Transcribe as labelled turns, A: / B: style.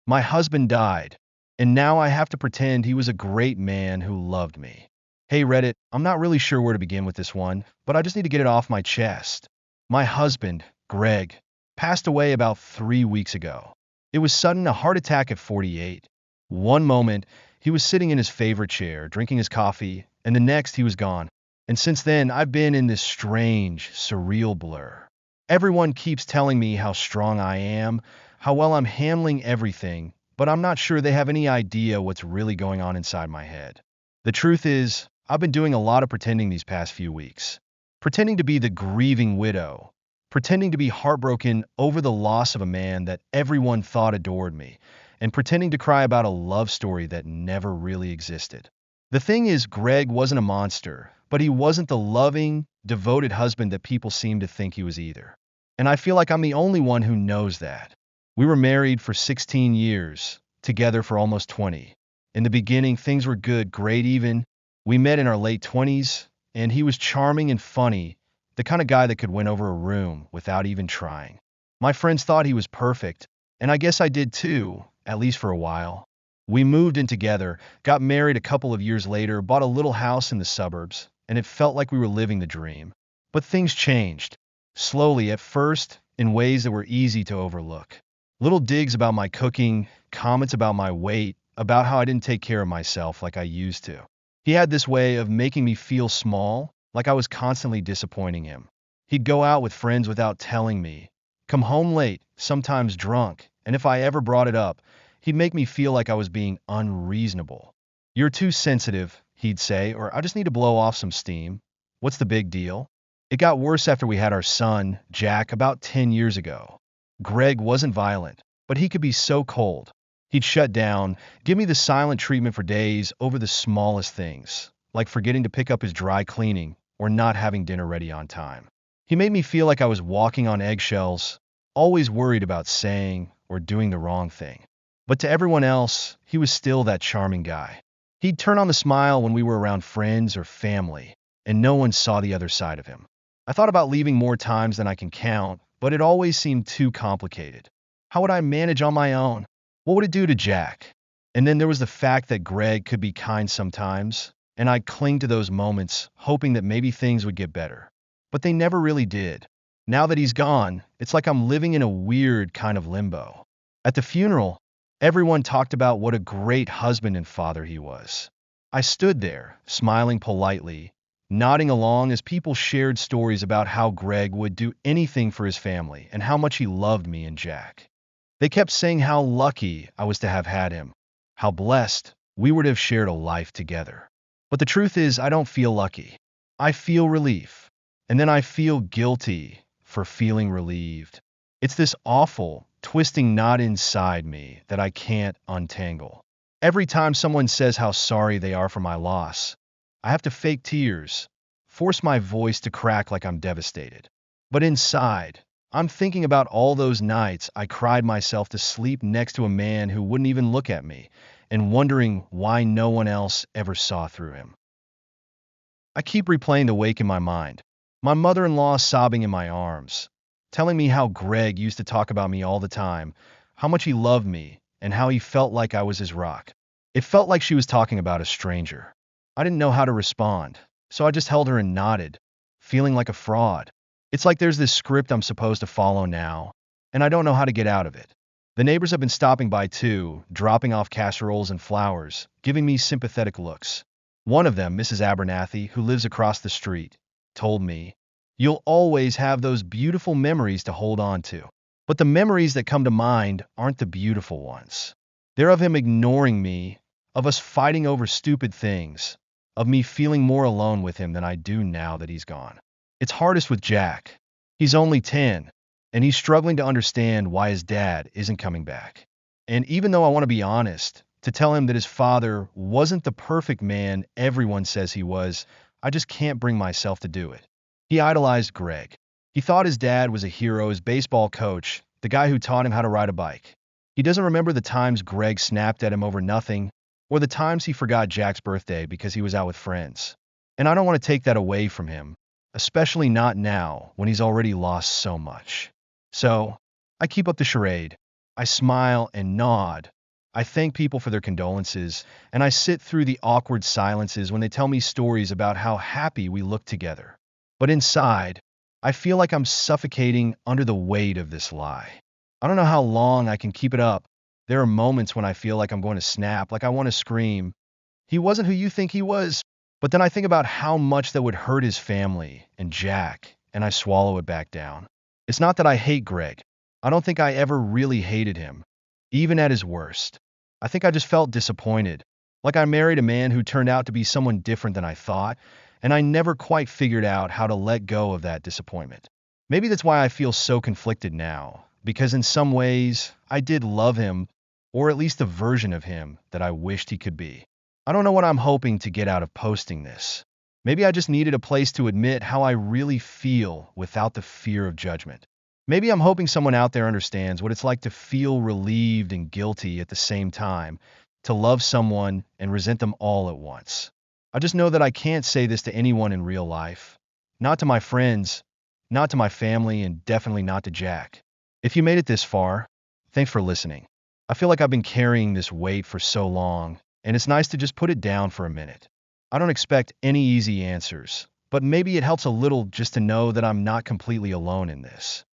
A: My husband died, and now I have to pretend he was a great man who loved me. Hey Reddit, I'm not really sure where to begin with this one, but I just need to get it off my chest. My husband, Greg, passed away about 3 weeks ago. It was sudden, a heart attack at 48. One moment, he was sitting in his favorite chair, drinking his coffee, and the next, he was gone. And since then, I've been in this strange, surreal blur. Everyone keeps telling me how strong I am, how well I'm handling everything, but I'm not sure they have any idea what's really going on inside my head. The truth is, I've been doing a lot of pretending these past few weeks. Pretending to be the grieving widow, pretending to be heartbroken over the loss of a man that everyone thought adored me, and pretending to cry about a love story that never really existed. The thing is, Greg wasn't a monster, but he wasn't the loving, devoted husband that people seem to think he was either. And I feel like I'm the only one who knows that. We were married for 16 years, together for almost 20. In the beginning, things were good, great even. We met in our late 20s, and he was charming and funny, the kind of guy that could win over a room without even trying. My friends thought he was perfect, and I guess I did too, at least for a while. We moved in together, got married a couple of years later, bought a little house in the suburbs, and it felt like we were living the dream. But things changed. Slowly at first, in ways that were easy to overlook. Little digs about my cooking, comments about my weight, about how I didn't take care of myself like I used to. He had this way of making me feel small, like I was constantly disappointing him. He'd go out with friends without telling me, come home late, sometimes drunk, and if I ever brought it up, he'd make me feel like I was being unreasonable. You're too sensitive, he'd say, or I just need to blow off some steam. What's the big deal? It got worse after we had our son, Jack, about 10 years ago. Greg wasn't violent, but he could be so cold. He'd shut down, give me the silent treatment for days over the smallest things, like forgetting to pick up his dry cleaning or not having dinner ready on time. He made me feel like I was walking on eggshells, always worried about saying or doing the wrong thing. But to everyone else, he was still that charming guy. He'd turn on the smile when we were around friends or family, and no one saw the other side of him. I thought about leaving more times than I can count, but it always seemed too complicated. How would I manage on my own? What would it do to Jack? And then there was the fact that Greg could be kind sometimes, and I'd cling to those moments, hoping that maybe things would get better. But they never really did. Now that he's gone, it's like I'm living in a weird kind of limbo. At the funeral, everyone talked about what a great husband and father he was. I stood there, smiling politely, nodding along as people shared stories about how Greg would do anything for his family and how much he loved me and Jack. They kept saying how lucky I was to have had him, how blessed we were to have shared a life together. But the truth is, I don't feel lucky. I feel relief, and then I feel guilty for feeling relieved. It's this awful, twisting knot inside me that I can't untangle. Every time someone says how sorry they are for my loss, I have to fake tears, force my voice to crack like I'm devastated. But inside, I'm thinking about all those nights I cried myself to sleep next to a man who wouldn't even look at me, and wondering why no one else ever saw through him. I keep replaying the wake in my mind. My mother-in-law sobbing in my arms, telling me how Greg used to talk about me all the time, how much he loved me, and how he felt like I was his rock. It felt like she was talking about a stranger. I didn't know how to respond, so I just held her and nodded, feeling like a fraud. It's like there's this script I'm supposed to follow now, and I don't know how to get out of it. The neighbors have been stopping by too, dropping off casseroles and flowers, giving me sympathetic looks. One of them, Mrs. Abernathy, who lives across the street, told me, "You'll always have those beautiful memories to hold on to." But the memories that come to mind aren't the beautiful ones. They're of him ignoring me, of us fighting over stupid things, of me feeling more alone with him than I do now that he's gone. It's hardest with Jack. He's only 10, and he's struggling to understand why his dad isn't coming back. And even though I want to be honest, to tell him that his father wasn't the perfect man everyone says he was, I just can't bring myself to do it. He idolized Greg. He thought his dad was a hero, his baseball coach, the guy who taught him how to ride a bike. He doesn't remember the times Greg snapped at him over nothing, or the times he forgot Jack's birthday because he was out with friends. And I don't want to take that away from him, especially not now when he's already lost so much. So, I keep up the charade. I smile and nod, I thank people for their condolences, and I sit through the awkward silences when they tell me stories about how happy we look together. But inside, I feel like I'm suffocating under the weight of this lie. I don't know how long I can keep it up. There are moments when I feel like I'm going to snap, like I want to scream, "He wasn't who you think he was." But then I think about how much that would hurt his family and Jack, and I swallow it back down. It's not that I hate Greg. I don't think I ever really hated him, even at his worst. I think I just felt disappointed, like I married a man who turned out to be someone different than I thought, and I never quite figured out how to let go of that disappointment. Maybe that's why I feel so conflicted now, because in some ways, I did love him, or at least a version of him that I wished he could be. I don't know what I'm hoping to get out of posting this. Maybe I just needed a place to admit how I really feel without the fear of judgment. Maybe I'm hoping someone out there understands what it's like to feel relieved and guilty at the same time, to love someone and resent them all at once. I just know that I can't say this to anyone in real life. Not to my friends, not to my family, and definitely not to Jack. If you made it this far, thanks for listening. I feel like I've been carrying this weight for so long, and it's nice to just put it down for a minute. I don't expect any easy answers, but maybe it helps a little just to know that I'm not completely alone in this.